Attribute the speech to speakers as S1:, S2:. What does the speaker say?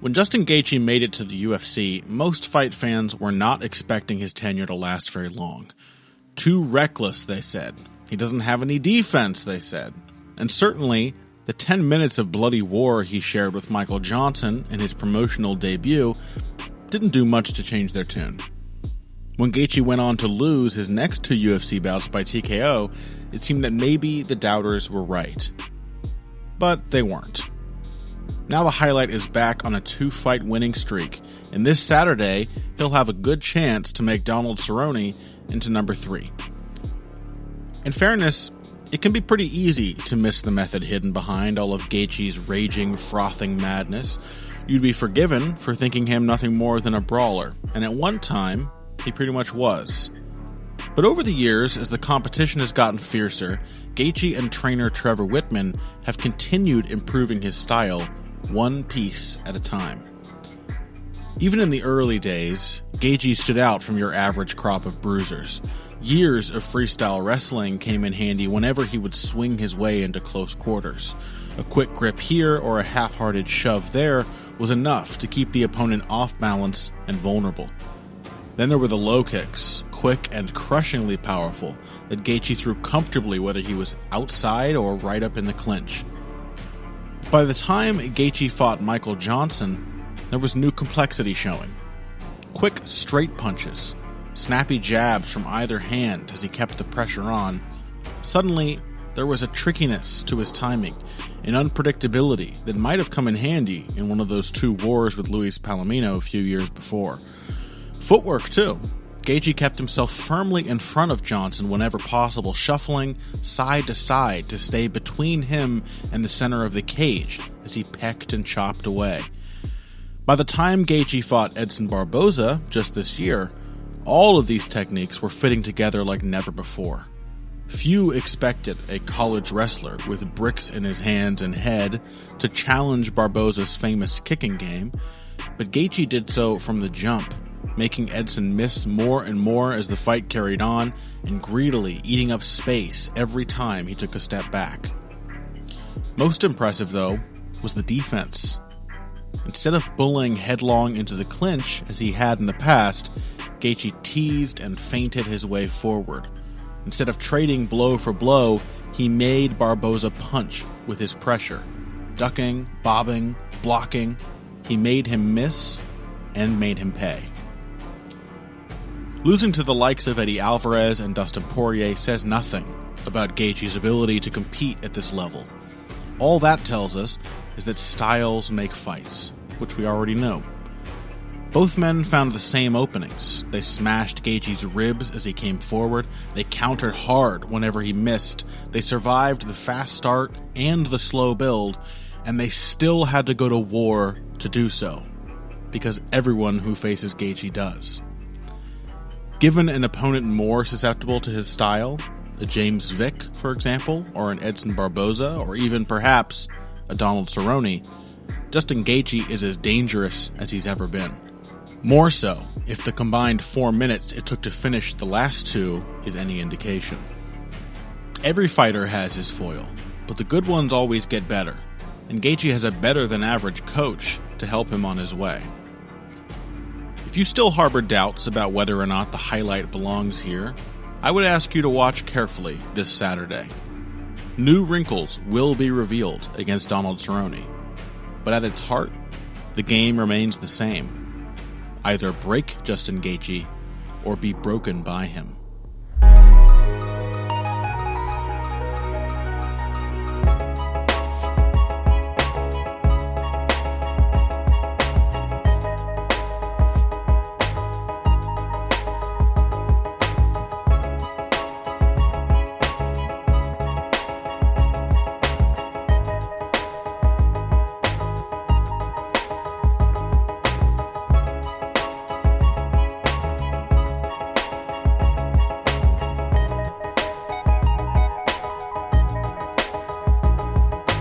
S1: When Justin Gaethje made it to the UFC, most fight fans were not expecting his tenure to last very long. Too reckless, they said. He doesn't have any defense, they said. And certainly, the 10 minutes of bloody war he shared with Michael Johnson in his promotional debut didn't do much to change their tune. When Gaethje went on to lose his next 2 UFC bouts by TKO, it seemed that maybe the doubters were right. But they weren't. Now the highlight is back on a 2-fight winning streak, and this Saturday, he'll have a good chance to make Donald Cerrone into number 3. In fairness, it can be pretty easy to miss the method hidden behind all of Gaethje's raging, frothing madness. You'd be forgiven for thinking him nothing more than a brawler, and at one time, he pretty much was. But over the years, as the competition has gotten fiercer, Gaethje and trainer Trevor Whitman have continued improving his style, one piece at a time. Even in the early days, Gaethje stood out from your average crop of bruisers. Years of freestyle wrestling came in handy whenever he would swing his way into close quarters. A quick grip here or a half-hearted shove there was enough to keep the opponent off balance and vulnerable. Then there were the low kicks, quick and crushingly powerful, that Gaethje threw comfortably whether he was outside or right up in the clinch. By the time Gaethje fought Michael Johnson, there was new complexity showing. Quick, straight punches, snappy jabs from either hand as he kept the pressure on. Suddenly, there was a trickiness to his timing, an unpredictability that might have come in handy in one of those 2 wars with Luis Palomino a few years before. Footwork, too. Gaethje kept himself firmly in front of Johnson whenever possible, shuffling side to side to stay between him and the center of the cage as he pecked and chopped away. By the time Gaethje fought Edson Barboza just this year, all of these techniques were fitting together like never before. Few expected a college wrestler with bricks in his hands and head to challenge Barboza's famous kicking game, but Gaethje did so from the jump, making Edson miss more and more as the fight carried on and greedily eating up space every time he took a step back. Most impressive, though, was the defense. Instead of bullying headlong into the clinch as he had in the past, Gaethje teased and feinted his way forward. Instead of trading blow for blow, he made Barboza punch with his pressure. Ducking, bobbing, blocking, he made him miss and made him pay. Losing to the likes of Eddie Alvarez and Dustin Poirier says nothing about Gaethje's ability to compete at this level. All that tells us is that styles make fights, which we already know. Both men found the same openings. They smashed Gaethje's ribs as he came forward. They countered hard whenever he missed. They survived the fast start and the slow build, and they still had to go to war to do so, because everyone who faces Gaethje does. Given an opponent more susceptible to his style, a James Vick, for example, or an Edson Barboza, or even perhaps a Donald Cerrone, Justin Gaethje is as dangerous as he's ever been. More so, if the combined 4 minutes it took to finish the last 2 is any indication. Every fighter has his foil, but the good ones always get better, and Gaethje has a better-than-average coach to help him on his way. If you still harbor doubts about whether or not the highlight belongs here, I would ask you to watch carefully this Saturday. New wrinkles will be revealed against Donald Cerrone, but at its heart, the game remains the same. Either break Justin Gaethje or be broken by him.